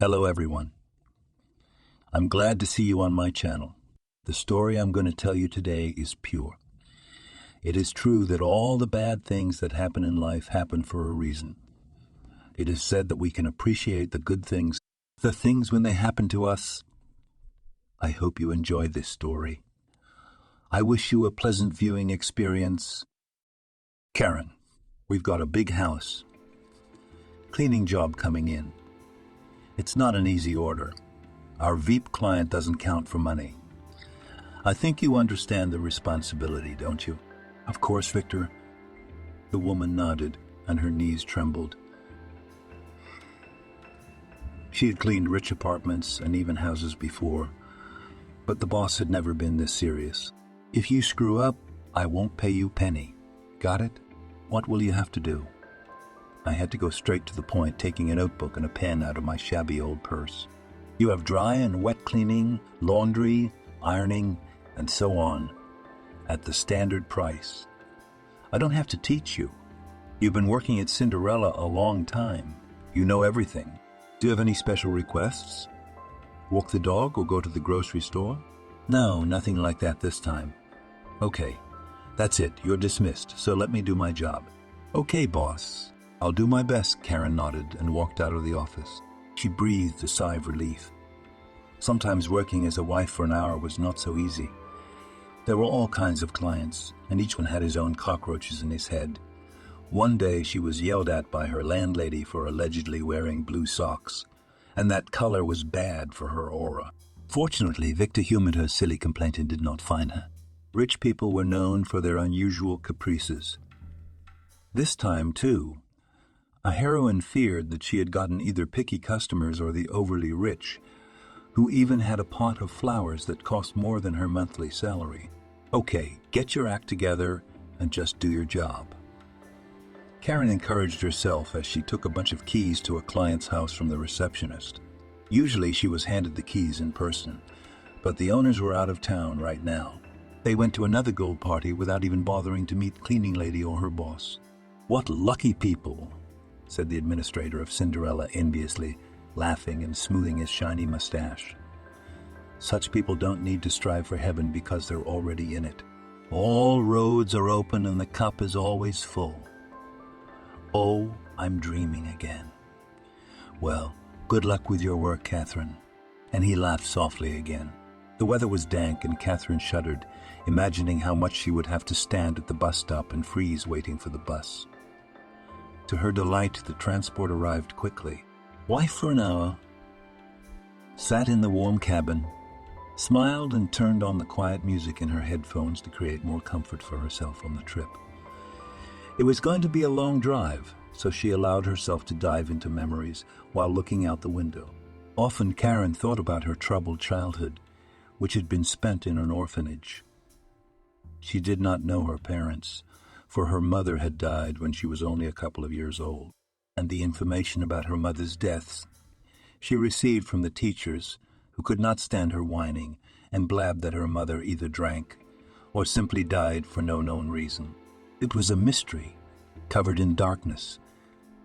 Hello everyone. I'm glad to see you on my channel. The story I'm going to tell you today is pure. It is true that all the bad things that happen in life happen for a reason. It is said that we can appreciate the good things, the things when they happen to us. I hope you enjoyed this story. I wish you a pleasant viewing experience. Karen, we've got a big house. Cleaning job coming in. It's not an easy order. Our VIP client doesn't count for money. I think you understand the responsibility, don't you? Of course, Victor. The woman nodded, and her knees trembled. She had cleaned rich apartments and even houses before, but the boss had never been this serious. If you screw up, I won't pay you a penny. Got it? What will you have to do? I had to go straight to the point, taking a notebook and a pen out of my shabby old purse. You have dry and wet cleaning, laundry, ironing, and so on, at the standard price. I don't have to teach you. You've been working at Cinderella a long time. You know everything. Do you have any special requests? Walk the dog or go to the grocery store? No, nothing like that this time. Okay, that's it. You're dismissed, so let me do my job. Okay, boss. I'll do my best, Karen nodded and walked out of the office. She breathed a sigh of relief. Sometimes working as a wife for an hour was not so easy. There were all kinds of clients, and each one had his own cockroaches in his head. One day she was yelled at by her landlady for allegedly wearing blue socks, and that color was bad for her aura. Fortunately, Victor humored her silly complaint and did not fine her. Rich people were known for their unusual caprices. This time, too, a heroine feared that she had gotten either picky customers or the overly rich, who even had a pot of flowers that cost more than her monthly salary. Okay, get your act together and just do your job. Karen encouraged herself as she took a bunch of keys to a client's house from the receptionist. Usually she was handed the keys in person, but the owners were out of town right now. They went to another gold party without even bothering to meet the cleaning lady or her boss. What lucky people, said the administrator of Cinderella enviously, laughing and smoothing his shiny mustache. Such people don't need to strive for heaven because they're already in it. All roads are open and the cup is always full. Oh, I'm dreaming again. Well, good luck with your work, Catherine. And he laughed softly again. The weather was dank and Catherine shuddered, imagining how much she would have to stand at the bus stop and freeze waiting for the bus. To her delight, the transport arrived quickly. Wife for an hour, sat in the warm cabin, smiled and turned on the quiet music in her headphones to create more comfort for herself on the trip. It was going to be a long drive, so she allowed herself to dive into memories while looking out the window. Often Karen thought about her troubled childhood, which had been spent in an orphanage. She did not know her parents, for her mother had died when she was only a couple of years old, and the information about her mother's deaths she received from the teachers who could not stand her whining and blabbed that her mother either drank or simply died for no known reason. It was a mystery covered in darkness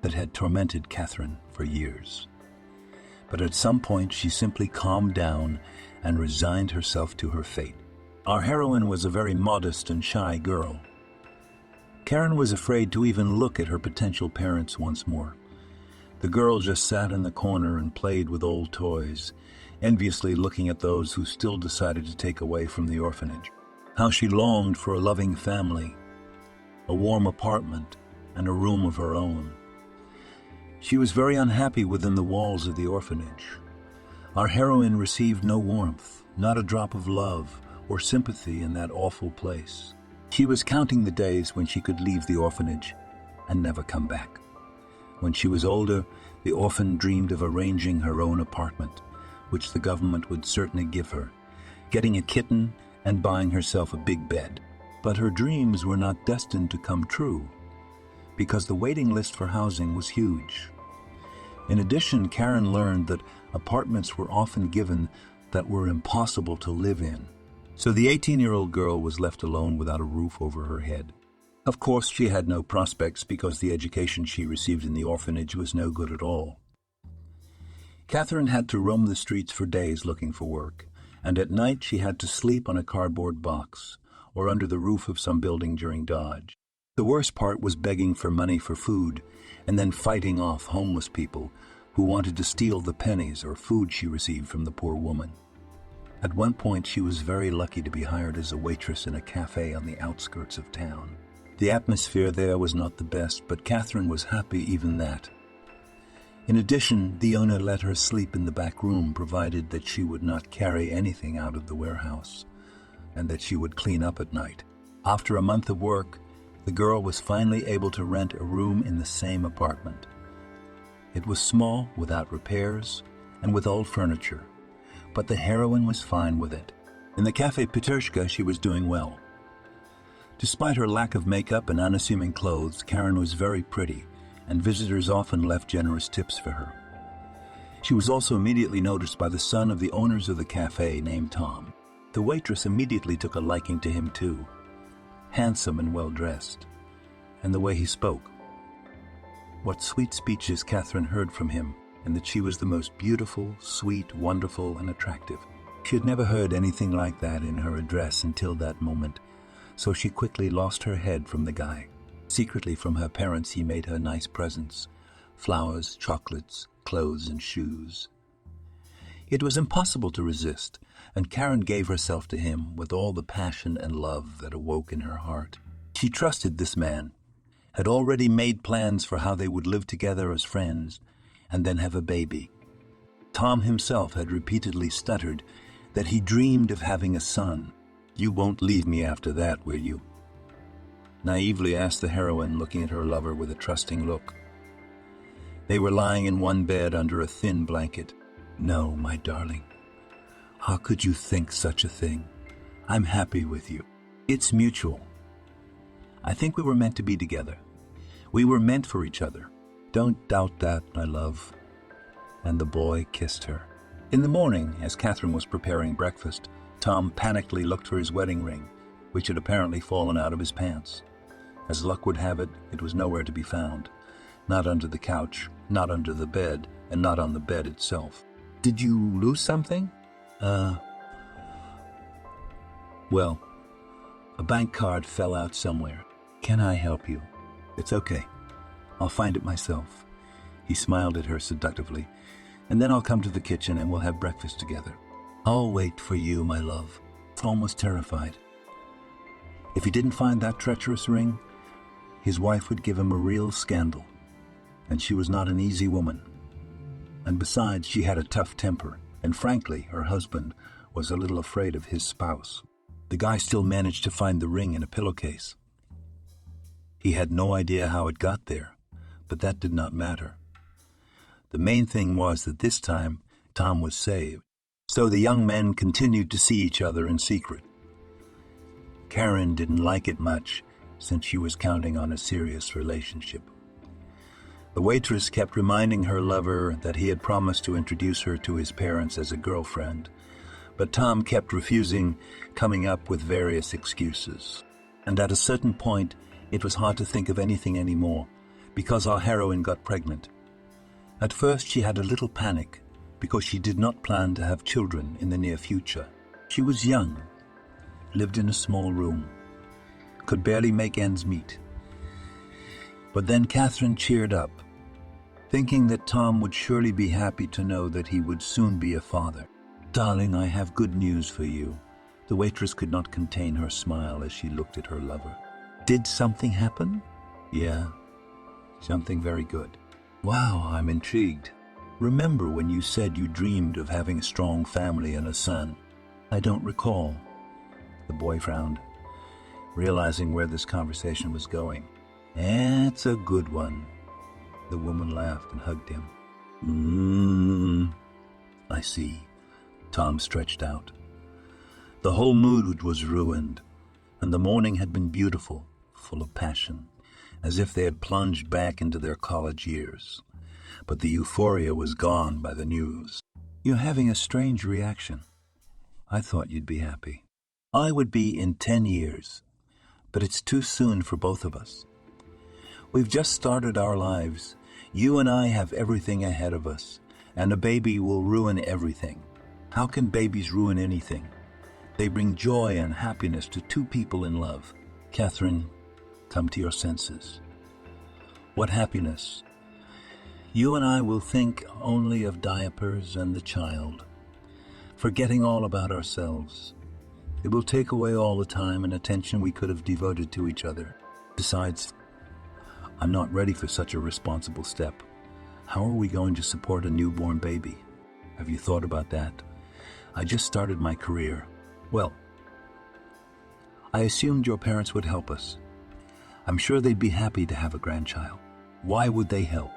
that had tormented Catherine for years. But at some point she simply calmed down and resigned herself to her fate. Our heroine was a very modest and shy girl. Karen was afraid to even look at her potential parents once more. The girl just sat in the corner and played with old toys, enviously looking at those who still decided to take away from the orphanage. How she longed for a loving family, a warm apartment, and a room of her own. She was very unhappy within the walls of the orphanage. Our heroine received no warmth, not a drop of love or sympathy in that awful place. She was counting the days when she could leave the orphanage and never come back. When she was older, the orphan dreamed of arranging her own apartment, which the government would certainly give her, getting a kitten and buying herself a big bed. But her dreams were not destined to come true, because the waiting list for housing was huge. In addition, Karen learned that apartments were often given that were impossible to live in. So the 18-year-old girl was left alone without a roof over her head. Of course, she had no prospects because the education she received in the orphanage was no good at all. Catherine had to roam the streets for days looking for work, and at night she had to sleep on a cardboard box or under the roof of some building during Dodge. The worst part was begging for money for food and then fighting off homeless people who wanted to steal the pennies or food she received from the poor woman. At one point, she was very lucky to be hired as a waitress in a cafe on the outskirts of town. The atmosphere there was not the best, but Catherine was happy even that. In addition, the owner let her sleep in the back room, provided that she would not carry anything out of the warehouse and that she would clean up at night. After a month of work, the girl was finally able to rent a room in the same apartment. It was small, without repairs, and with old furniture, but the heroine was fine with it. In the Café Petrushka, she was doing well. Despite her lack of makeup and unassuming clothes, Karen was very pretty, and visitors often left generous tips for her. She was also immediately noticed by the son of the owners of the cafe, named Tom. The waitress immediately took a liking to him too, handsome and well-dressed, and the way he spoke. What sweet speeches Catherine heard from him, and that she was the most beautiful, sweet, wonderful, and attractive. She had never heard anything like that in her address until that moment, so she quickly lost her head from the guy. Secretly from her parents, he made her nice presents: flowers, chocolates, clothes, and shoes. It was impossible to resist, and Karen gave herself to him with all the passion and love that awoke in her heart. She trusted this man, had already made plans for how they would live together as friends, and then have a baby. Tom himself had repeatedly stuttered that he dreamed of having a son. "You won't leave me after that, will you?" naively asked the heroine, looking at her lover with a trusting look. They were lying in one bed under a thin blanket. "No, my darling. How could you think such a thing? I'm happy with you. It's mutual. I think we were meant to be together. We were meant for each other. Don't doubt that, my love." And the boy kissed her. In the morning, as Catherine was preparing breakfast, Tom panically looked for his wedding ring, which had apparently fallen out of his pants. As luck would have it, it was nowhere to be found. Not under the couch, not under the bed, and not on the bed itself. "Did you lose something?" Well, a bank card fell out somewhere. Can I help you?" "It's okay. I'll find it myself." He smiled at her seductively. "And then I'll come to the kitchen and we'll have breakfast together." "I'll wait for you, my love." Tom was terrified. If he didn't find that treacherous ring, his wife would give him a real scandal. And she was not an easy woman. And besides, she had a tough temper, and frankly, her husband was a little afraid of his spouse. The guy still managed to find the ring in a pillowcase. He had no idea how it got there, but that did not matter. The main thing was that this time, Tom was saved. So the young men continued to see each other in secret. Karen didn't like it much, since she was counting on a serious relationship. The waitress kept reminding her lover that he had promised to introduce her to his parents as a girlfriend, but Tom kept refusing, coming up with various excuses. And at a certain point, it was hard to think of anything anymore, because our heroine got pregnant. At first, she had a little panic, because she did not plan to have children in the near future. She was young, lived in a small room, could barely make ends meet. But then Catherine cheered up, thinking that Tom would surely be happy to know that he would soon be a father. "Darling, I have good news for you." The waitress could not contain her smile as she looked at her lover. "Did something happen?" "Yeah, something very good." "Wow, I'm intrigued. Remember when you said you dreamed of having a strong family and a son?" "I don't recall." The boy frowned, realizing where this conversation was going. "It's a good one." The woman laughed and hugged him. I see." Tom stretched out. The whole mood was ruined, and the morning had been beautiful, full of passion, as if they had plunged back into their college years. But the euphoria was gone by the news. "You're having a strange reaction. I thought you'd be happy." "I would be in 10 years, but it's too soon for both of us. We've just started our lives. You and I have everything ahead of us, And a baby will ruin everything. How can babies ruin anything? They bring joy and happiness to two people in love. Catherine, come to your senses. What happiness? You and I will think only of diapers and the child, forgetting all about ourselves. It will take away all the time and attention we could have devoted to each other. Besides, I'm not ready for such a responsible step. How are we going to support a newborn baby? Have you thought about that? I just started my career. Well, I assumed your parents would help us. I'm sure they'd be happy to have a grandchild. Why would they help?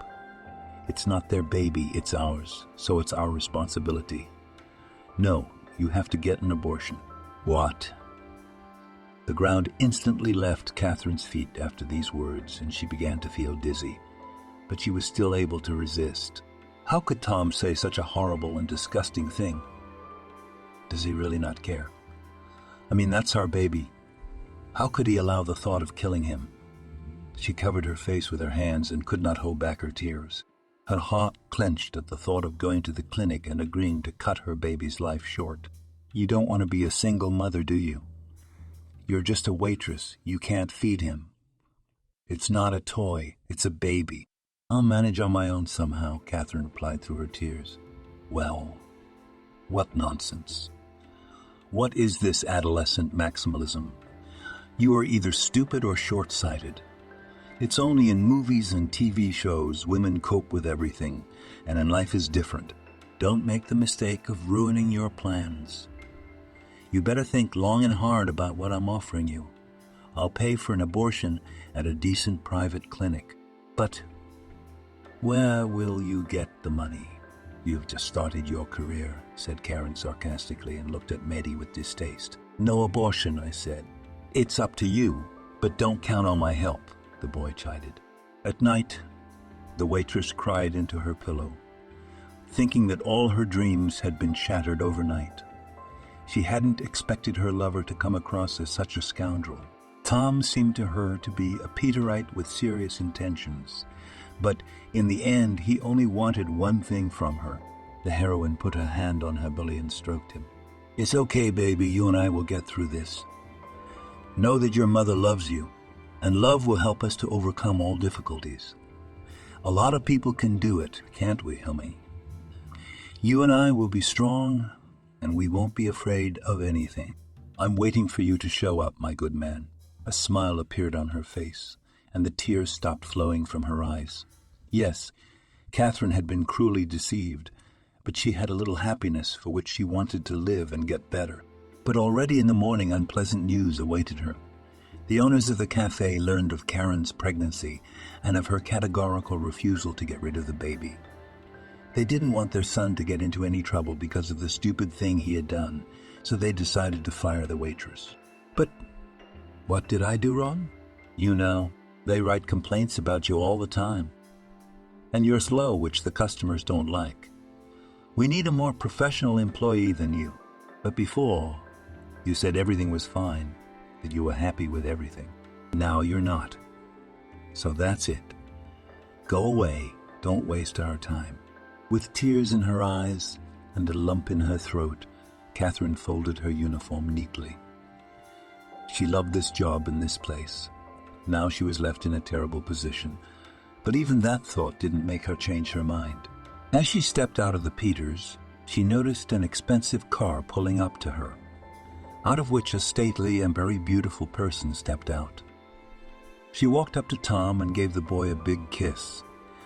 It's not their baby, it's ours, so it's our responsibility. No, you have to get an abortion. What? The ground instantly left Catherine's feet after these words, and she began to feel dizzy. But she was still able to resist. How could Tom say such a horrible and disgusting thing? Does he really not care? I mean, that's our baby. How could he allow the thought of killing him? She covered her face with her hands and could not hold back her tears. Her heart clenched at the thought of going to the clinic and agreeing to cut her baby's life short. You don't want to be a single mother, do you? You're just a waitress. You can't feed him. It's not a toy. It's a baby. I'll manage on my own somehow, Catherine replied through her tears. Well, what nonsense. What is this adolescent maximalism? You are either stupid or short-sighted. It's only in movies and TV shows women cope with everything, and in life is different. Don't make the mistake of ruining your plans. You better think long and hard about what I'm offering you. I'll pay for an abortion at a decent private clinic. But where will you get the money? You've just started your career, said Karen sarcastically and looked at Maddie with distaste. No abortion, I said. It's up to you, but don't count on my help, the boy chided. At night, the waitress cried into her pillow, thinking that all her dreams had been shattered overnight. She hadn't expected her lover to come across as such a scoundrel. Tom seemed to her to be a Peterite with serious intentions, but in the end he only wanted one thing from her. The heroine put her hand on her belly and stroked him. It's okay, baby, you and I will get through this. Know that your mother loves you, and love will help us to overcome all difficulties. A lot of people can do it, can't we, honey? You and I will be strong, and we won't be afraid of anything. I'm waiting for you to show up, my good man. A smile appeared on her face, and the tears stopped flowing from her eyes. Yes, Catherine had been cruelly deceived, but she had a little happiness for which she wanted to live and get better. But already in the morning, unpleasant news awaited her. The owners of the cafe learned of Karen's pregnancy and of her categorical refusal to get rid of the baby. They didn't want their son to get into any trouble because of the stupid thing he had done, so they decided to fire the waitress. But what did I do wrong? You know, they write complaints about you all the time. And you're slow, which the customers don't like. We need a more professional employee than you. But before, you said everything was fine, that you were happy with everything. Now you're not. So that's it. Go away. Don't waste our time. With tears in her eyes and a lump in her throat, Catherine folded her uniform neatly. She loved this job and this place. Now she was left in a terrible position, but even that thought didn't make her change her mind. As she stepped out of the Peters, she noticed an expensive car pulling up to her, out of which a stately and very beautiful person stepped out. She walked up to Tom and gave the boy a big kiss,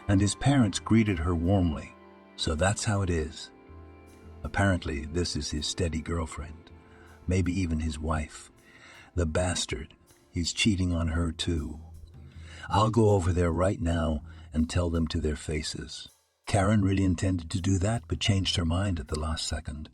and his parents greeted her warmly. So that's how it is. Apparently, this is his steady girlfriend, maybe even his wife. The bastard, he's cheating on her too. I'll go over there right now and tell them to their faces. Karen really intended to do that, but changed her mind at the last second.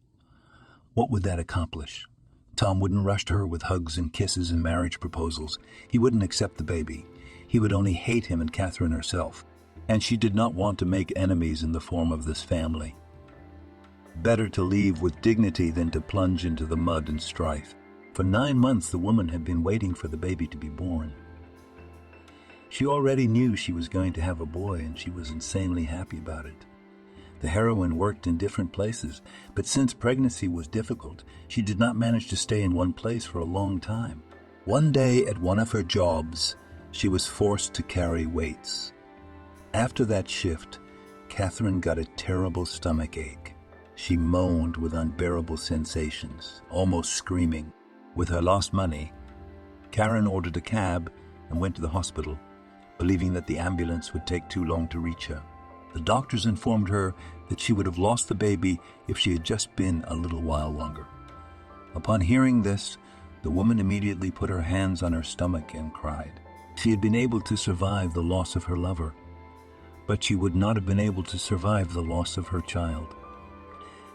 What would that accomplish? Tom wouldn't rush to her with hugs and kisses and marriage proposals. He wouldn't accept the baby. He would only hate him and Catherine herself. And she did not want to make enemies in the form of this family. Better to leave with dignity than to plunge into the mud and strife. For 9 months the woman had been waiting for the baby to be born. She already knew she was going to have a boy, and she was insanely happy about it. The heroine worked in different places, but since pregnancy was difficult, she did not manage to stay in one place for a long time. One day at one of her jobs, she was forced to carry weights. After that shift, Catherine got a terrible stomach ache. She moaned with unbearable sensations, almost screaming. With her lost money, Karen ordered a cab and went to the hospital, believing that the ambulance would take too long to reach her. The doctors informed her that she would have lost the baby if she had just been a little while longer. Upon hearing this, the woman immediately put her hands on her stomach and cried. She had been able to survive the loss of her lover, but she would not have been able to survive the loss of her child.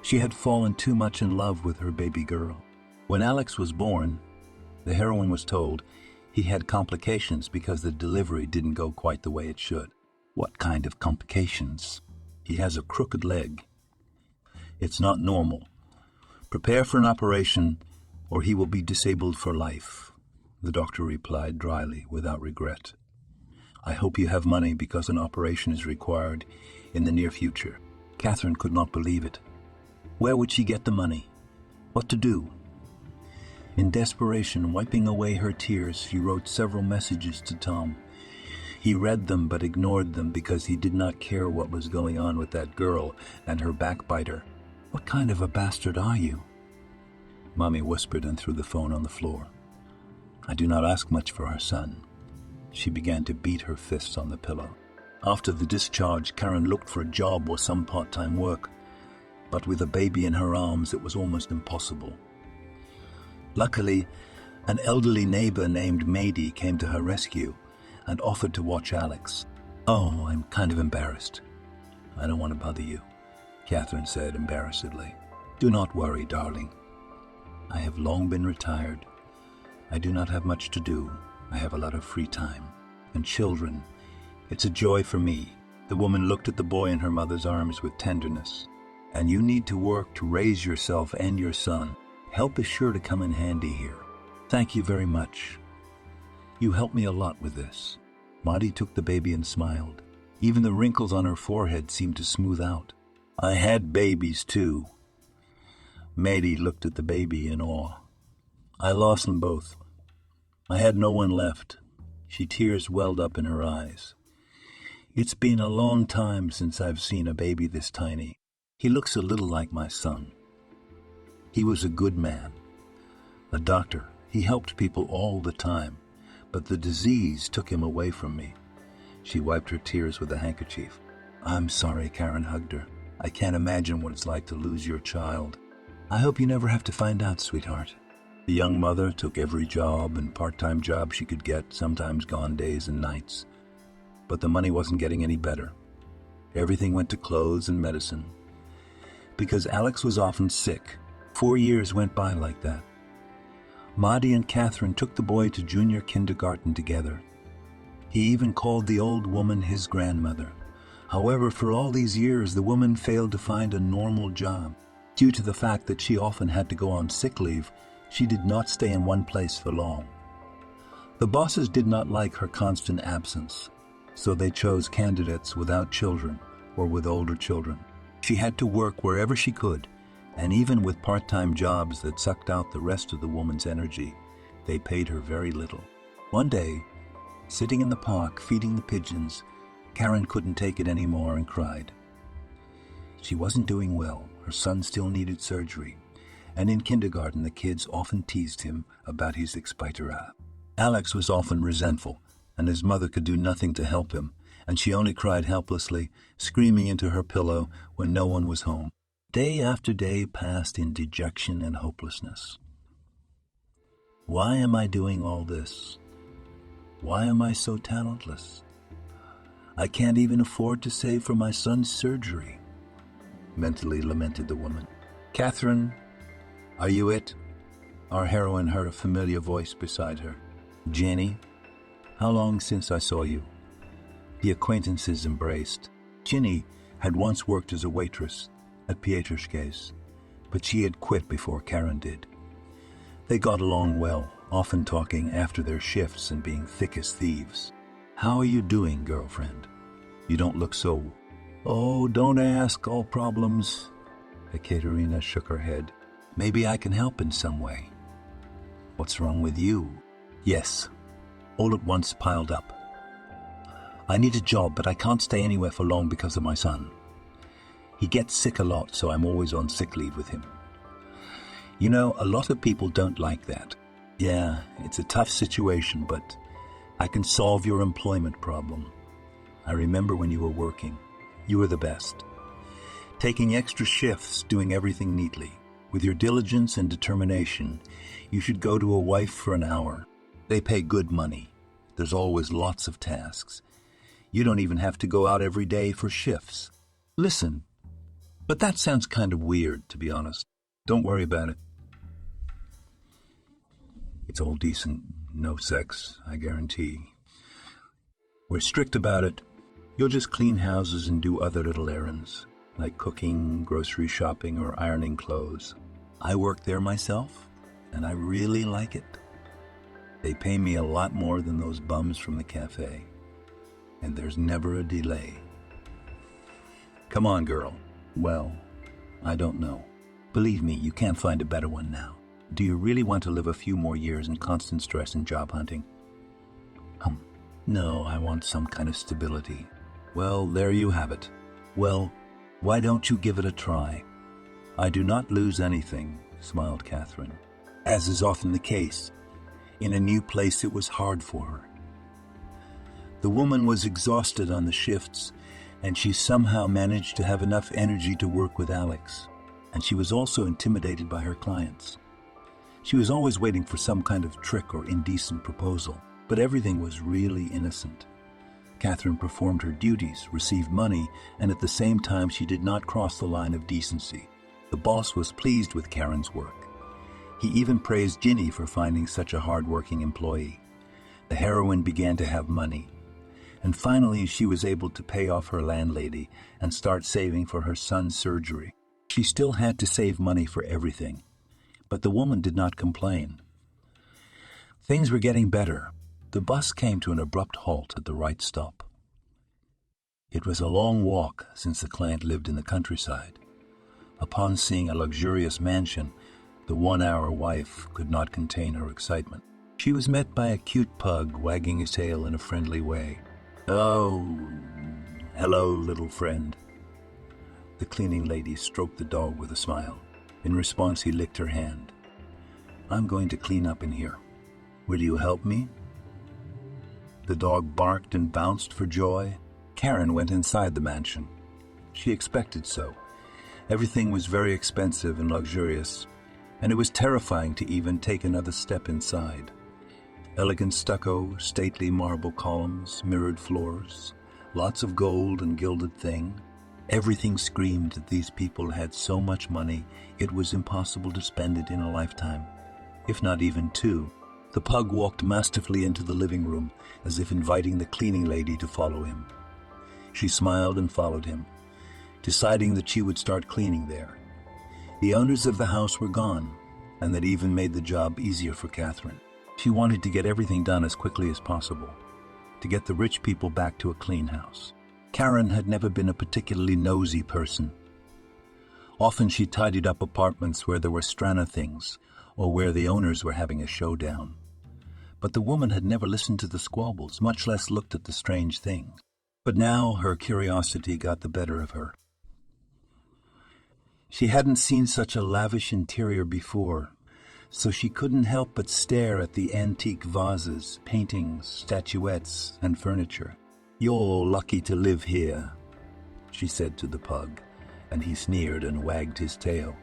She had fallen too much in love with her baby girl. When Alex was born, the heroine was told he had complications because the delivery didn't go quite the way it should. What kind of complications? He has a crooked leg. It's not normal. Prepare for an operation or he will be disabled for life, the doctor replied dryly, without regret. I hope you have money because an operation is required in the near future. Catherine could not believe it. Where would she get the money? What to do? In desperation, wiping away her tears, she wrote several messages to Tom. He read them but ignored them because he did not care what was going on with that girl and her backbiter. What kind of a bastard are you? Mommy whispered and threw the phone on the floor. I do not ask much for our son. She began to beat her fists on the pillow. After the discharge, Karen looked for a job or some part-time work, but with a baby in her arms, it was almost impossible. Luckily, an elderly neighbor named Mady came to her rescue and offered to watch Alex. Oh, I'm kind of embarrassed. I don't want to bother you, Catherine said embarrassedly. Do not worry, darling. I have long been retired. I do not have much to do. I have a lot of free time. And children. It's a joy for me. The woman looked at the boy in her mother's arms with tenderness. And you need to work to raise yourself and your son. Help is sure to come in handy here. Thank you very much. You helped me a lot with this. Maudie took the baby and smiled. Even the wrinkles on her forehead seemed to smooth out. I had babies too. Maddie looked at the baby in awe. I lost them both. I had no one left. Tears welled up in her eyes. It's been a long time since I've seen a baby this tiny. He looks a little like my son. He was a good man. A doctor. He helped people all the time. But the disease took him away from me. She wiped her tears with a handkerchief. I'm sorry, Karen hugged her. I can't imagine what it's like to lose your child. I hope you never have to find out, sweetheart. The young mother took every job and part-time job she could get, sometimes gone days and nights. But the money wasn't getting any better. Everything went to clothes and medicine. Because Alex was often sick, 4 years went by like that. Maudie and Catherine took the boy to junior kindergarten together. He even called the old woman his grandmother. However, for all these years, the woman failed to find a normal job. Due to the fact that she often had to go on sick leave, she did not stay in one place for long. The bosses did not like her constant absence, so they chose candidates without children or with older children. She had to work wherever she could, and even with part-time jobs that sucked out the rest of the woman's energy, they paid her very little. One day, sitting in the park feeding the pigeons, Karen couldn't take it anymore and cried. She wasn't doing well. Her son still needed surgery, and in kindergarten the kids often teased him about his expitera. Alex was often resentful, and his mother could do nothing to help him, and she only cried helplessly, screaming into her pillow when no one was home. Day after day passed in dejection and hopelessness. Why am I doing all this? Why am I so talentless? I can't even afford to save for my son's surgery, mentally lamented the woman. Catherine, are you it? Our heroine heard a familiar voice beside her. Jenny, how long since I saw you? The acquaintances embraced. Jenny had once worked as a waitress at Pieterska's, but she had quit before Karen did. They got along well, often talking after their shifts and being thick as thieves. How are you doing, girlfriend? You don't look so Oh, don't ask, all problems. Ekaterina shook her head. Maybe I can help in some way. What's wrong with you? Yes, all at once piled up. I need a job, but I can't stay anywhere for long because of my son. He gets sick a lot, so I'm always on sick leave with him. You know, a lot of people don't like that. Yeah, it's a tough situation, but I can solve your employment problem. I remember when you were working. You were the best. Taking extra shifts, doing everything neatly. With your diligence and determination, you should go to a wife for an hour. They pay good money. There's always lots of tasks. You don't even have to go out every day for shifts. Listen, but that sounds kind of weird, to be honest. Don't worry about it. It's all decent. No sex, I guarantee. We're strict about it. You'll just clean houses and do other little errands, like cooking, grocery shopping, or ironing clothes. I work there myself, and I really like it. They pay me a lot more than those bums from the cafe, and there's never a delay. Come on, girl. Well, I don't know. Believe me, you can't find a better one now. Do you really want to live a few more years in constant stress and job hunting? No, I want some kind of stability. Well, there you have it. Well, why don't you give it a try? I do not lose anything, smiled Catherine. As is often the case, in a new place it was hard for her. The woman was exhausted on the shifts, and she somehow managed to have enough energy to work with Alex. And she was also intimidated by her clients. She was always waiting for some kind of trick or indecent proposal, but everything was really innocent. Catherine performed her duties, received money, and at the same time she did not cross the line of decency. The boss was pleased with Karen's work. He even praised Ginny for finding such a hard-working employee. The heroine began to have money, and finally she was able to pay off her landlady and start saving for her son's surgery. She still had to save money for everything, but the woman did not complain. Things were getting better. The bus came to an abrupt halt at the right stop. It was a long walk since the client lived in the countryside. Upon seeing a luxurious mansion, the one-hour wife could not contain her excitement. She was met by a cute pug wagging his tail in a friendly way. Oh, hello, little friend. The cleaning lady stroked the dog with a smile. In response, he licked her hand. I'm going to clean up in here. Will you help me? The dog barked and bounced for joy. Karen went inside the mansion. She expected so. Everything was very expensive and luxurious, and it was terrifying to even take another step inside. Elegant stucco, stately marble columns, mirrored floors, lots of gold and gilded thing. Everything screamed that these people had so much money it was impossible to spend it in a lifetime, if not even two. The pug walked masterfully into the living room, as if inviting the cleaning lady to follow him. She smiled and followed him, deciding that she would start cleaning there. The owners of the house were gone, and that even made the job easier for Catherine. She wanted to get everything done as quickly as possible, to get the rich people back to a clean house. Karen had never been a particularly nosy person. Often she tidied up apartments where there were Strana things, or where the owners were having a showdown. But the woman had never listened to the squabbles, much less looked at the strange things. But now her curiosity got the better of her. She hadn't seen such a lavish interior before, so she couldn't help but stare at the antique vases, paintings, statuettes, and furniture. You're lucky to live here, she said to the pug, and he sneered and wagged his tail.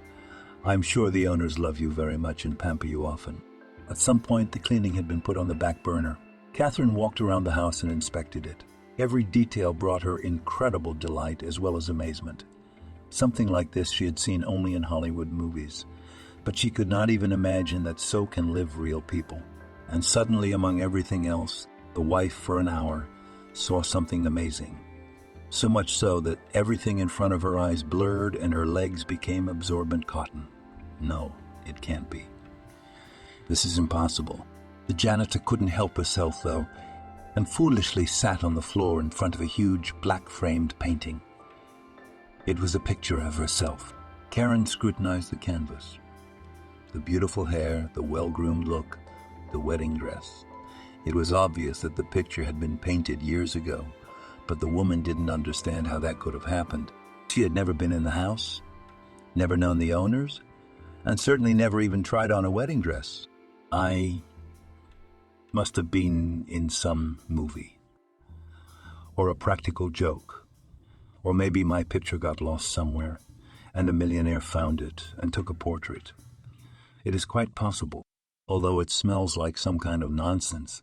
I'm sure the owners love you very much and pamper you often. At some point, the cleaning had been put on the back burner. Catherine walked around the house and inspected it. Every detail brought her incredible delight as well as amazement. Something like this she had seen only in Hollywood movies, but she could not even imagine that so can live real people. And suddenly, among everything else, the wife for an hour saw something amazing. So much so that everything in front of her eyes blurred and her legs became absorbent cotton. No, it can't be. This is impossible. The janitor couldn't help herself, though, and foolishly sat on the floor in front of a huge black-framed painting. It was a picture of herself. Karen scrutinized the canvas. The beautiful hair, the well-groomed look, the wedding dress. It was obvious that the picture had been painted years ago, but the woman didn't understand how that could have happened. She had never been in the house, never known the owners, and certainly never even tried on a wedding dress. I must have been in some movie, or a practical joke, or maybe my picture got lost somewhere, and a millionaire found it and took a portrait. It is quite possible, although it smells like some kind of nonsense.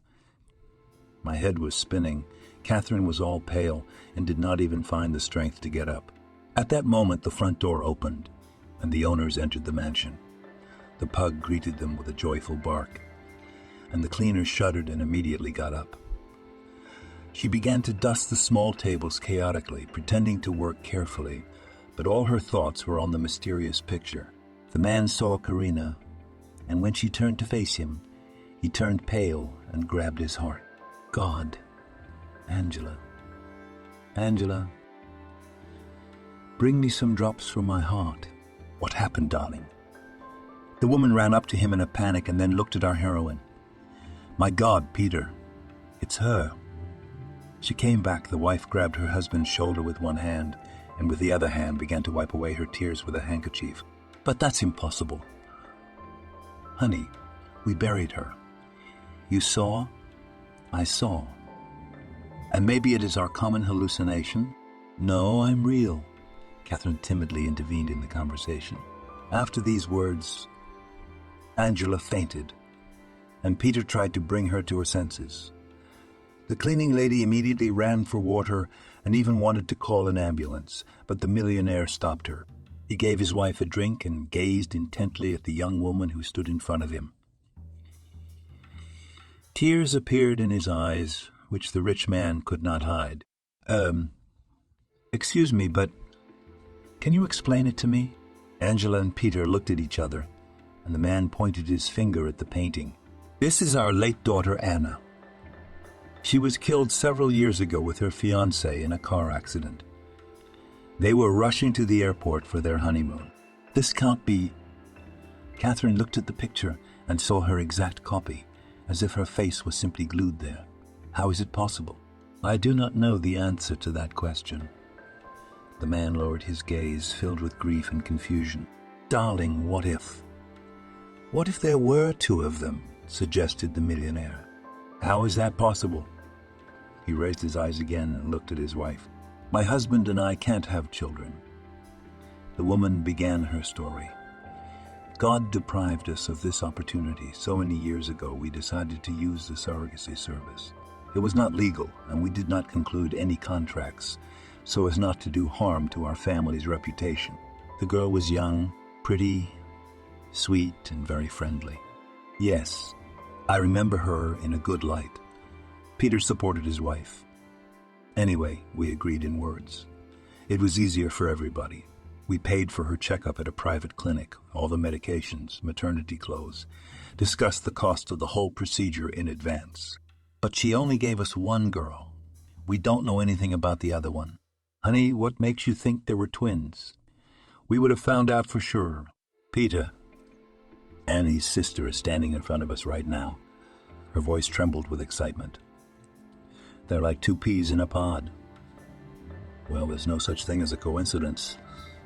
My head was spinning. Catherine was all pale and did not even find the strength to get up. At that moment, the front door opened, and the owners entered the mansion. The pug greeted them with a joyful bark, and the cleaner shuddered and immediately got up. She began to dust the small tables chaotically, pretending to work carefully, but all her thoughts were on the mysterious picture. The man saw Karina, and when she turned to face him, he turned pale and grabbed his heart. God, Angela, Angela, bring me some drops from my heart. What happened, darling? The woman ran up to him in a panic and then looked at our heroine. My God, Peter, it's her. She came back. The wife grabbed her husband's shoulder with one hand and with the other hand began to wipe away her tears with a handkerchief. But that's impossible. Honey, we buried her. You saw? I saw. And maybe it is our common hallucination? No, I'm real. Catherine timidly intervened in the conversation. After these words, Angela fainted, and Peter tried to bring her to her senses. The cleaning lady immediately ran for water and even wanted to call an ambulance, but the millionaire stopped her. He gave his wife a drink and gazed intently at the young woman who stood in front of him. Tears appeared in his eyes, which the rich man could not hide. Excuse me, but can you explain it to me? Angela and Peter looked at each other, and the man pointed his finger at the painting. This is our late daughter, Anna. She was killed several years ago with her fiancé in a car accident. They were rushing to the airport for their honeymoon. This can't be... Catherine looked at the picture and saw her exact copy, as if her face was simply glued there. How is it possible? I do not know the answer to that question. The man lowered his gaze, filled with grief and confusion. Darling, what if? What if there were two of them? Suggested the millionaire. How is that possible? He raised his eyes again and looked at his wife. My husband and I can't have children. The woman began her story. God deprived us of this opportunity. So many years ago, we decided to use the surrogacy service. It was not legal, and we did not conclude any contracts so as not to do harm to our family's reputation. The girl was young, pretty, sweet, and very friendly. Yes, I remember her in a good light. Peter supported his wife. Anyway, we agreed in words. It was easier for everybody. We paid for her checkup at a private clinic, all the medications, maternity clothes, discussed the cost of the whole procedure in advance. But she only gave us one girl. We don't know anything about the other one. Honey, what makes you think there were twins? We would have found out for sure. Peter, Annie's sister, is standing in front of us right now. Her voice trembled with excitement. They're like two peas in a pod. Well, there's no such thing as a coincidence,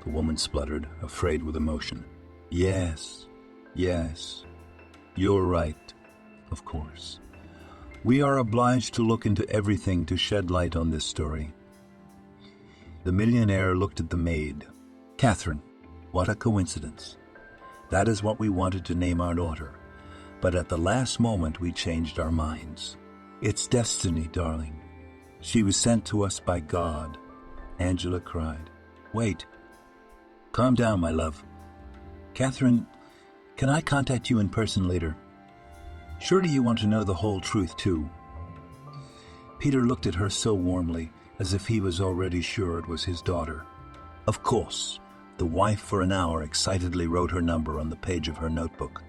the woman spluttered, afraid with emotion. Yes, you're right, of course. We are obliged to look into everything to shed light on this story. The millionaire looked at the maid. Catherine, what a coincidence. That is what we wanted to name our daughter, but at the last moment we changed our minds. It's destiny, darling. She was sent to us by God. Angela cried. Wait. Calm down, my love. Catherine, can I contact you in person later? Surely you want to know the whole truth, too. Peter looked at her so warmly, as if he was already sure it was his daughter. Of course. The wife for an hour excitedly wrote her number on the page of her notebook,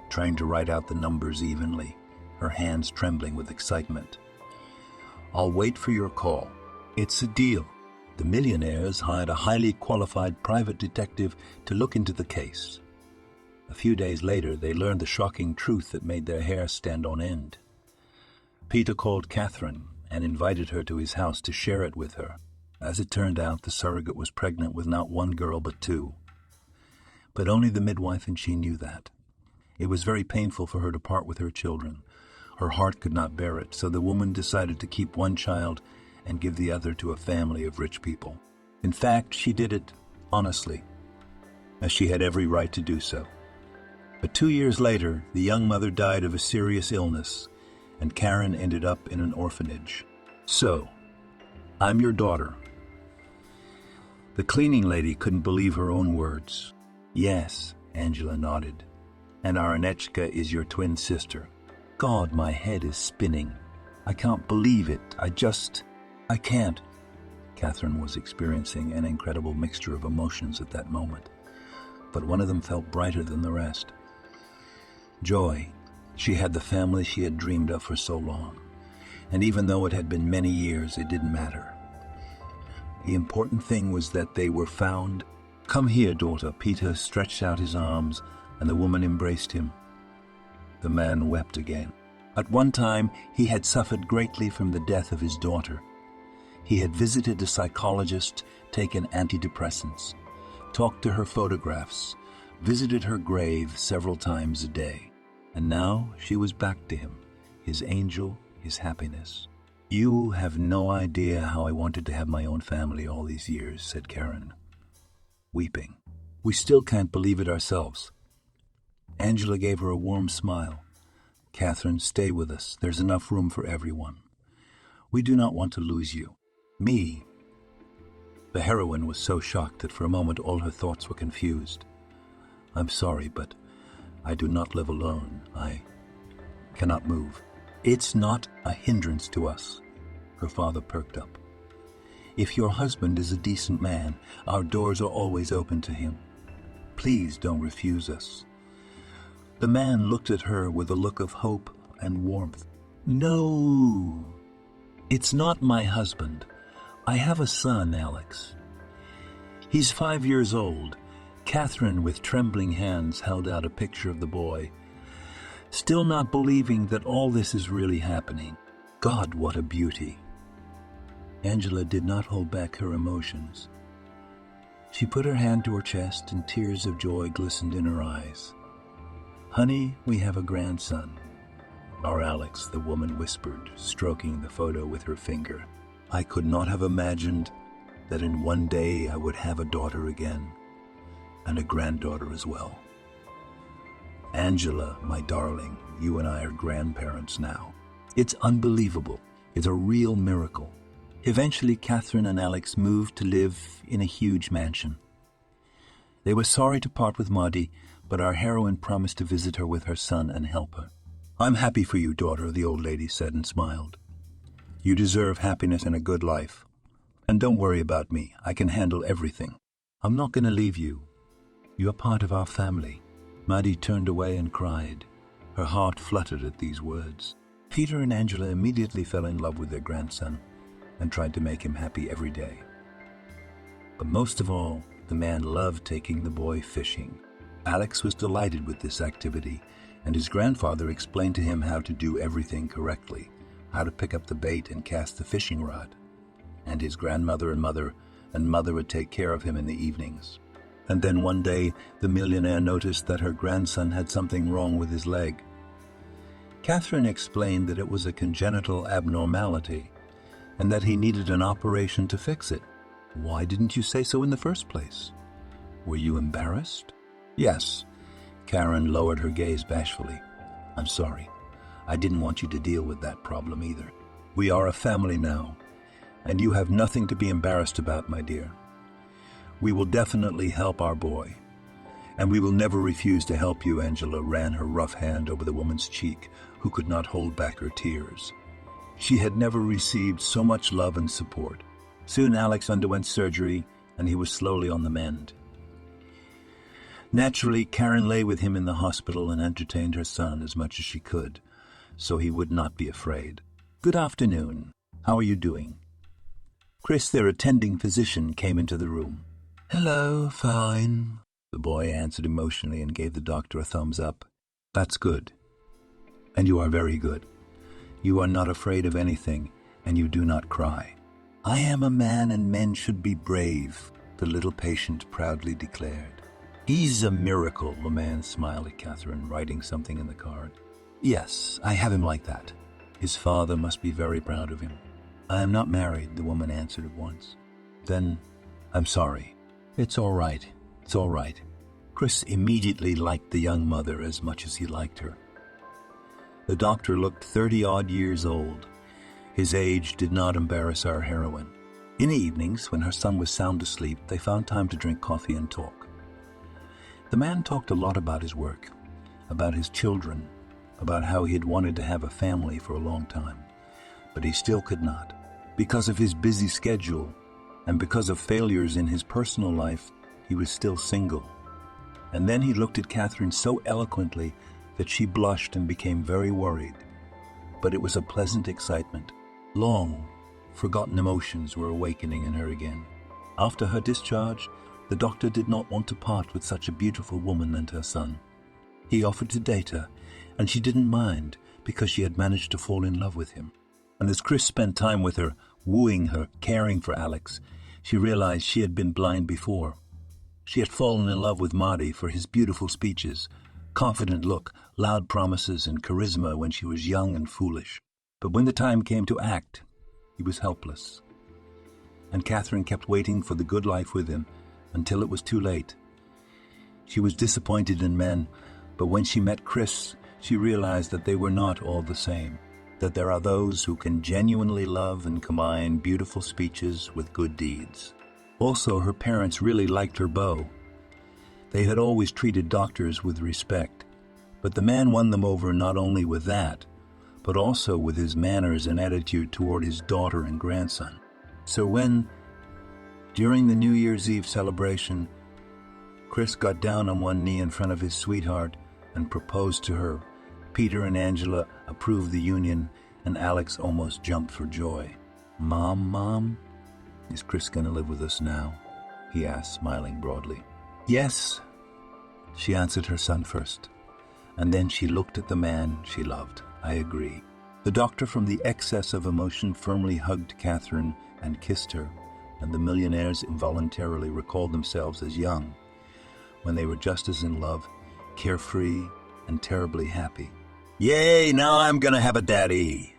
trying to write out the numbers evenly, her hands trembling with excitement. I'll wait for your call. It's a deal. The millionaires hired a highly qualified private detective to look into the case. A few days later, they learned the shocking truth that made their hair stand on end. Peter called Catherine and invited her to his house to share it with her. As it turned out, the surrogate was pregnant with not one girl but two. But only the midwife and she knew that. It was very painful for her to part with her children. Her heart could not bear it, so the woman decided to keep one child and give the other to a family of rich people. In fact, she did it honestly, as she had every right to do so. But 2 years later, the young mother died of a serious illness, and Karen ended up in an orphanage. So, I'm your daughter. The cleaning lady couldn't believe her own words. Yes, Angela nodded. And our Anechka is your twin sister. God, my head is spinning. I can't believe it. I can't. Catherine was experiencing an incredible mixture of emotions at that moment, but one of them felt brighter than the rest. Joy. She had the family she had dreamed of for so long, and even though it had been many years, it didn't matter. The important thing was that they were found. Come here, daughter. Peter stretched out his arms, and the woman embraced him. The man wept again. At one time, he had suffered greatly from the death of his daughter. He had visited a psychologist, taken antidepressants, talked to her photographs, visited her grave several times a day. And now she was back to him, his angel, his happiness. You have no idea how I wanted to have my own family all these years, said Karen, weeping. We still can't believe it ourselves. Angela gave her a warm smile. Catherine, stay with us. There's enough room for everyone. We do not want to lose you. Me. The heroine was so shocked that for a moment all her thoughts were confused. I'm sorry, but I do not live alone. I cannot move. It's not a hindrance to us. Her father perked up. If your husband is a decent man, our doors are always open to him. Please don't refuse us. The man looked at her with a look of hope and warmth. No, it's not my husband. I have a son, Alex. He's 5 years old. Catherine, with trembling hands, held out a picture of the boy, still not believing that all this is really happening. God, what a beauty. Angela did not hold back her emotions. She put her hand to her chest, and tears of joy glistened in her eyes. Honey, we have a grandson. Our Alex, the woman whispered, stroking the photo with her finger. I could not have imagined that in one day I would have a daughter again, and a granddaughter as well. Angela, my darling, you and I are grandparents now. It's unbelievable. It's a real miracle. Eventually, Catherine and Alex moved to live in a huge mansion. They were sorry to part with Maudie, but our heroine promised to visit her with her son and help her. I'm happy for you, daughter, the old lady said and smiled. You deserve happiness and a good life. And don't worry about me. I can handle everything. I'm not going to leave you. You're part of our family. Maddie turned away and cried. Her heart fluttered at these words. Peter and Angela immediately fell in love with their grandson and tried to make him happy every day. But most of all, the man loved taking the boy fishing. Alex was delighted with this activity, and his grandfather explained to him how to do everything correctly, how to pick up the bait and cast the fishing rod. And his grandmother and mother would take care of him in the evenings. And then one day, the millionaire noticed that her grandson had something wrong with his leg. Catherine explained that it was a congenital abnormality, and that he needed an operation to fix it. Why didn't you say so in the first place? Were you embarrassed? Yes. Karen lowered her gaze bashfully. I'm sorry. I didn't want you to deal with that problem either. We are a family now, and you have nothing to be embarrassed about, my dear. We will definitely help our boy, and we will never refuse to help you. Angela ran her rough hand over the woman's cheek, who could not hold back her tears. She had never received so much love and support. Soon Alex underwent surgery, and he was slowly on the mend. Naturally, Karen lay with him in the hospital and entertained her son as much as she could, so he would not be afraid. Good afternoon. How are you doing? Chris, their attending physician, came into the room. "Hello, fine," the boy answered emotionally and gave the doctor a thumbs up. "That's good. And you are very good. You are not afraid of anything, and you do not cry." "I am a man, and men should be brave," the little patient proudly declared. "He's a miracle," the man smiled at Catherine, writing something in the card. "Yes, I have him like that. His father must be very proud of him." "I am not married," the woman answered at once. "Then I'm sorry." "It's all right. It's all right." Chris immediately liked the young mother as much as he liked her. The doctor looked 30-odd years old. His age did not embarrass our heroine. In the evenings, when her son was sound asleep, they found time to drink coffee and talk. The man talked a lot about his work, about his children, about how he had wanted to have a family for a long time, but he still could not. Because of his busy schedule and because of failures in his personal life, he was still single. And then he looked at Catherine so eloquently that she blushed and became very worried. But it was a pleasant excitement. Long, forgotten emotions were awakening in her again. After her discharge, the doctor did not want to part with such a beautiful woman and her son. He offered to date her, and she didn't mind because she had managed to fall in love with him. And as Chris spent time with her, wooing her, caring for Alex, she realized she had been blind before. She had fallen in love with Marty for his beautiful speeches, confident look, loud promises, and charisma when she was young and foolish. But when the time came to act, he was helpless. And Catherine kept waiting for the good life with him until it was too late. She was disappointed in men, but when she met Chris, she realized that they were not all the same, that there are those who can genuinely love and combine beautiful speeches with good deeds. Also, her parents really liked her beau. They had always treated doctors with respect, but the man won them over not only with that, but also with his manners and attitude toward his daughter and grandson. So when, during the New Year's Eve celebration, Chris got down on one knee in front of his sweetheart and proposed to her, Peter and Angela approved the union, and Alex almost jumped for joy. Mom, is Chris going to live with us now?" he asked, smiling broadly. "Yes," she answered her son first, and then she looked at the man she loved. "I agree." The doctor, from the excess of emotion, firmly hugged Catherine and kissed her, and the millionaires involuntarily recalled themselves as young, when they were just as in love, carefree, and terribly happy. "Yay, now I'm gonna have a daddy!"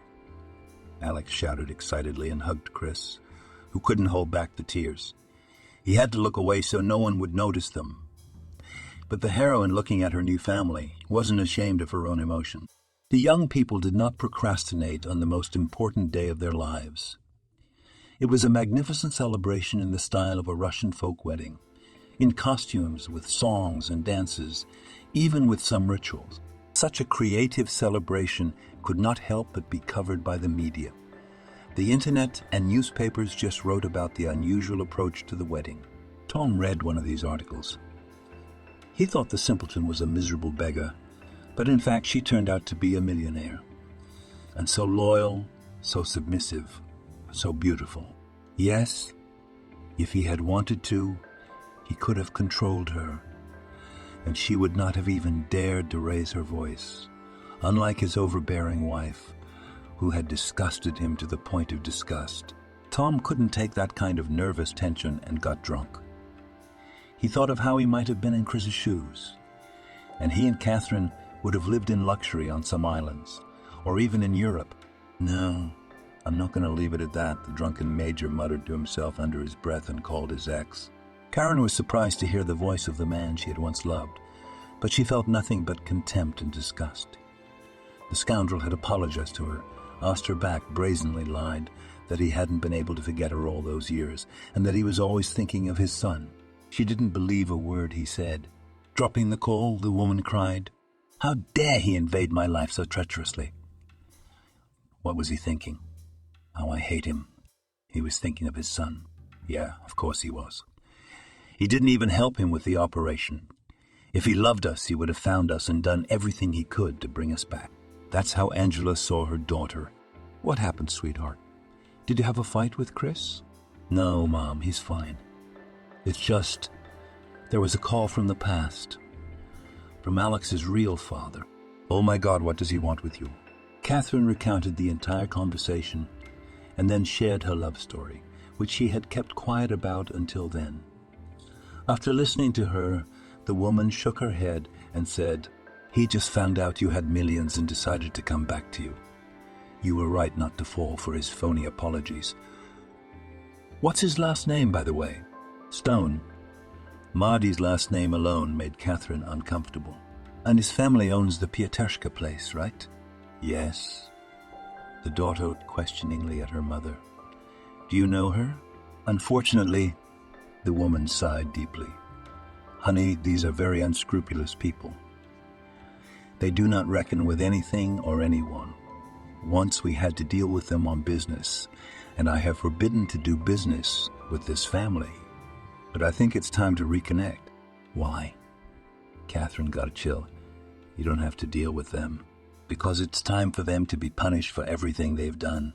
Alex shouted excitedly and hugged Chris, who couldn't hold back the tears. He had to look away so no one would notice them. But the heroine, looking at her new family, wasn't ashamed of her own emotion. The young people did not procrastinate on the most important day of their lives. It was a magnificent celebration in the style of a Russian folk wedding, in costumes with songs and dances, even with some rituals. Such a creative celebration could not help but be covered by the media. The internet and newspapers just wrote about the unusual approach to the wedding. Tom read one of these articles. He thought the simpleton was a miserable beggar, but in fact she turned out to be a millionaire. And so loyal, so submissive, so beautiful. Yes, if he had wanted to, he could have controlled her, and she would not have even dared to raise her voice, unlike his overbearing wife, who had disgusted him to the point of disgust. Tom couldn't take that kind of nervous tension and got drunk. He thought of how he might have been in Chris's shoes, and he and Catherine would have lived in luxury on some islands, or even in Europe. "No, I'm not going to leave it at that," the drunken major muttered to himself under his breath and called his ex. Karen was surprised to hear the voice of the man she had once loved, but she felt nothing but contempt and disgust. The scoundrel had apologized to her, asked her back, brazenly lied that he hadn't been able to forget her all those years, and that he was always thinking of his son. She didn't believe a word he said. Dropping the call, the woman cried, "How dare he invade my life so treacherously?" What was he thinking? "How I hate him." He was thinking of his son. Yeah, of course he was. He didn't even help him with the operation. If he loved us, he would have found us and done everything he could to bring us back. That's how Angela saw her daughter. "What happened, sweetheart? Did you have a fight with Chris?" No, Mom, he's fine. It's just, there was a call from the past. From Alex's real father. Oh my God, what does he want with you? Catherine recounted the entire conversation and then shared her love story, which she had kept quiet about until then. After listening to her, the woman shook her head and said, "He just found out you had millions and decided to come back to you. You were right not to fall for his phony apologies." What's his last name, by the way? Stone. Marty's last name alone made Catherine uncomfortable. And his family owns the Pieterska place, right? Yes. The daughter looked questioningly at her mother. Do you know her? Unfortunately, the woman sighed deeply. Honey, these are very unscrupulous people. They do not reckon with anything or anyone. Once we had to deal with them on business, and I have forbidden to do business with this family. But I think it's time to reconnect. Why? Catherine got a chill. You don't have to deal with them. Because it's time for them to be punished for everything they've done.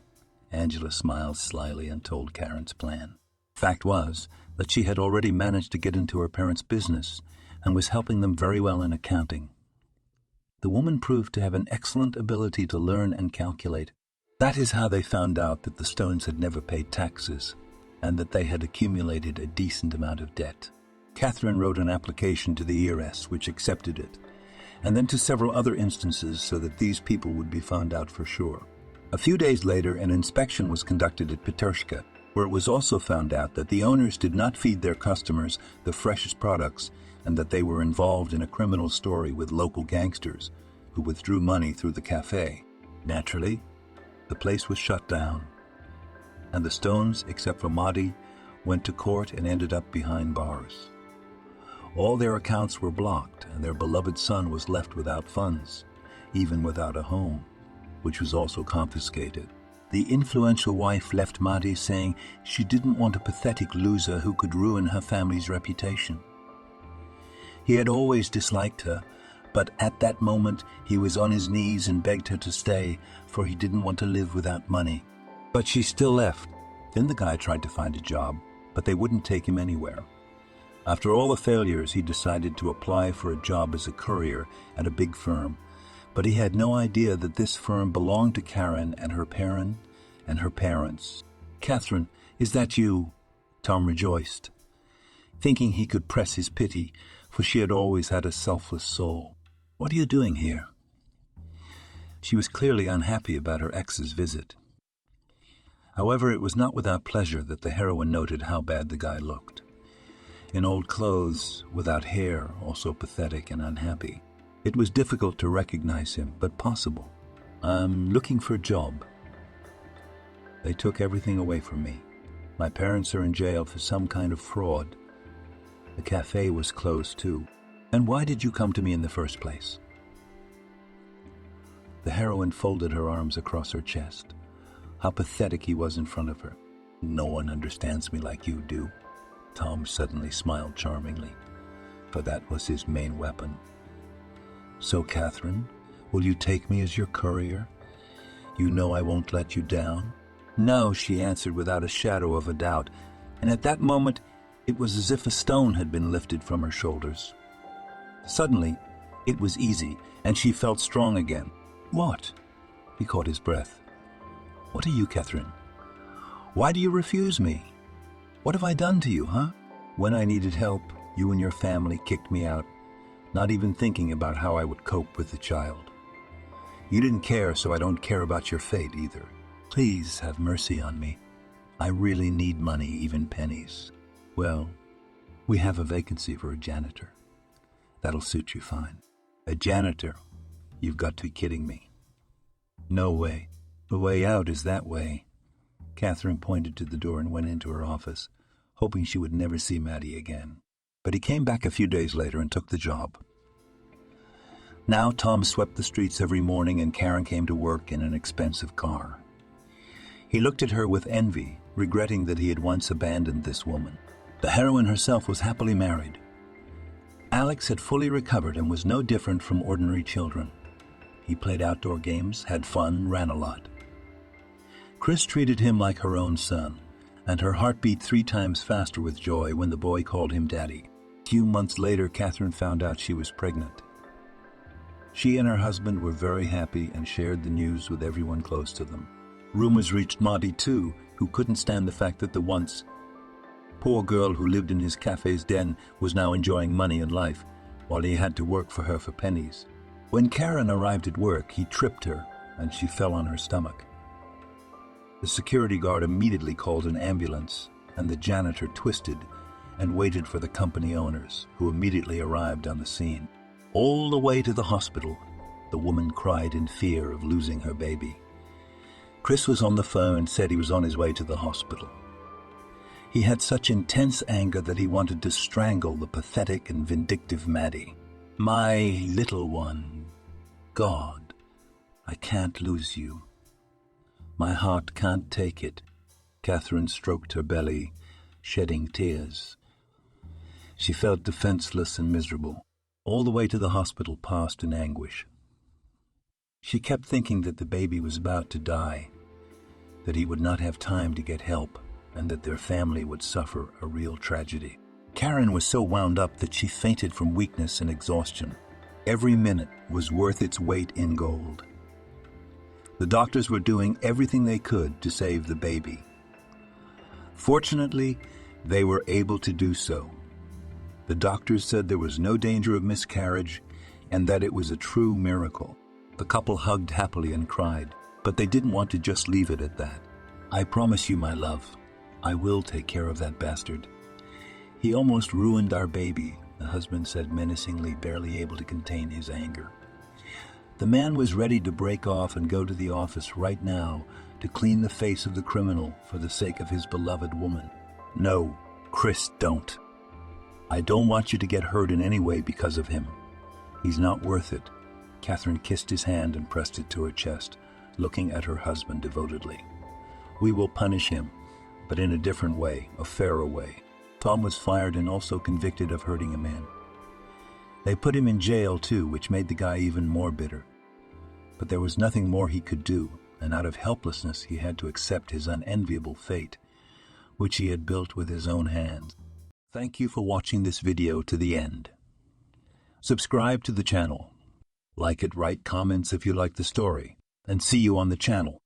Angela smiled slyly and told Karen's plan. Fact was that she had already managed to get into her parents' business and was helping them very well in accounting. The woman proved to have an excellent ability to learn and calculate. That is how they found out that the Stones had never paid taxes and that they had accumulated a decent amount of debt. Catherine wrote an application to the IRS, which accepted it, and then to several other instances so that these people would be found out for sure. A few days later, an inspection was conducted at Pieterska, where it was also found out that the owners did not feed their customers the freshest products and that they were involved in a criminal story with local gangsters who withdrew money through the cafe. Naturally, the place was shut down, and the Stones, except for Marty, went to court and ended up behind bars. All their accounts were blocked, and their beloved son was left without funds, even without a home, which was also confiscated. The influential wife left Marty saying she didn't want a pathetic loser who could ruin her family's reputation. He had always disliked her, but at that moment he was on his knees and begged her to stay, for he didn't want to live without money. But she still left. Then the guy tried to find a job, but they wouldn't take him anywhere. After all the failures, he decided to apply for a job as a courier at a big firm, but he had no idea that this firm belonged to Karen and her parents. "Catherine, is that you?" Tom rejoiced, thinking he could press his pity, for she had always had a selfless soul. "What are you doing here?" She was clearly unhappy about her ex's visit. However, it was not without pleasure that the heroine noted how bad the guy looked. In old clothes, without hair, also pathetic and unhappy. It was difficult to recognize him, but possible. "I'm looking for a job. They took everything away from me. My parents are in jail for some kind of fraud. The cafe was closed too. And why did you come to me in the first place?" The heroine folded her arms across her chest. How pathetic he was in front of her. "No one understands me like you do." Tom suddenly smiled charmingly, for that was his main weapon. "So, Catherine, will you take me as your courier? You know I won't let you down." "No," she answered without a shadow of a doubt, and at that moment it was as if a stone had been lifted from her shoulders. Suddenly, it was easy, and she felt strong again. "What?" He caught his breath. "What are you, Catherine? Why do you refuse me? What have I done to you, huh? When I needed help, you and your family kicked me out, not even thinking about how I would cope with the child. You didn't care, so I don't care about your fate either. Please have mercy on me. I really need money, even pennies." "Well, we have a vacancy for a janitor. That'll suit you fine." "A janitor? You've got to be kidding me." "No way. The way out is that way." Catherine pointed to the door and went into her office, hoping she would never see Maddie again. But he came back a few days later and took the job. Now Tom swept the streets every morning, and Karen came to work in an expensive car. He looked at her with envy, regretting that he had once abandoned this woman. The heroine herself was happily married. Alex had fully recovered and was no different from ordinary children. He played outdoor games, had fun, ran a lot. Chris treated him like her own son, and her heart beat 3 times faster with joy when the boy called him Daddy. A few months later, Catherine found out she was pregnant. She and her husband were very happy and shared the news with everyone close to them. Rumors reached Monty too, who couldn't stand the fact that the once poor girl who lived in his cafe's den was now enjoying money and life, while he had to work for her for pennies. When Karen arrived at work, he tripped her and she fell on her stomach. The security guard immediately called an ambulance, and the janitor twisted and waited for the company owners, who immediately arrived on the scene. All the way to the hospital, the woman cried in fear of losing her baby. Chris was on the phone and said he was on his way to the hospital. He had such intense anger that he wanted to strangle the pathetic and vindictive Maddie. "My little one, God, I can't lose you. My heart can't take it." Catherine stroked her belly, shedding tears. She felt defenseless and miserable. All the way to the hospital passed in anguish. She kept thinking that the baby was about to die, that he would not have time to get help, and that their family would suffer a real tragedy. Karen was so wound up that she fainted from weakness and exhaustion. Every minute was worth its weight in gold. The doctors were doing everything they could to save the baby. Fortunately, they were able to do so. The doctors said there was no danger of miscarriage and that it was a true miracle. The couple hugged happily and cried, but they didn't want to just leave it at that. "I promise you, my love, I will take care of that bastard. He almost ruined our baby," the husband said menacingly, barely able to contain his anger. The man was ready to break off and go to the office right now to clean the face of the criminal for the sake of his beloved woman. "No, Chris, don't. I don't want you to get hurt in any way because of him. He's not worth it." Catherine kissed his hand and pressed it to her chest, looking at her husband devotedly. "We will punish him, but in a different way, a fairer way." Tom was fired and also convicted of hurting a man. They put him in jail too, which made the guy even more bitter. But there was nothing more he could do, and out of helplessness he had to accept his unenviable fate, which he had built with his own hands. Thank you for watching this video to the end. Subscribe to the channel. Like it, write comments if you like the story, and see you on the channel.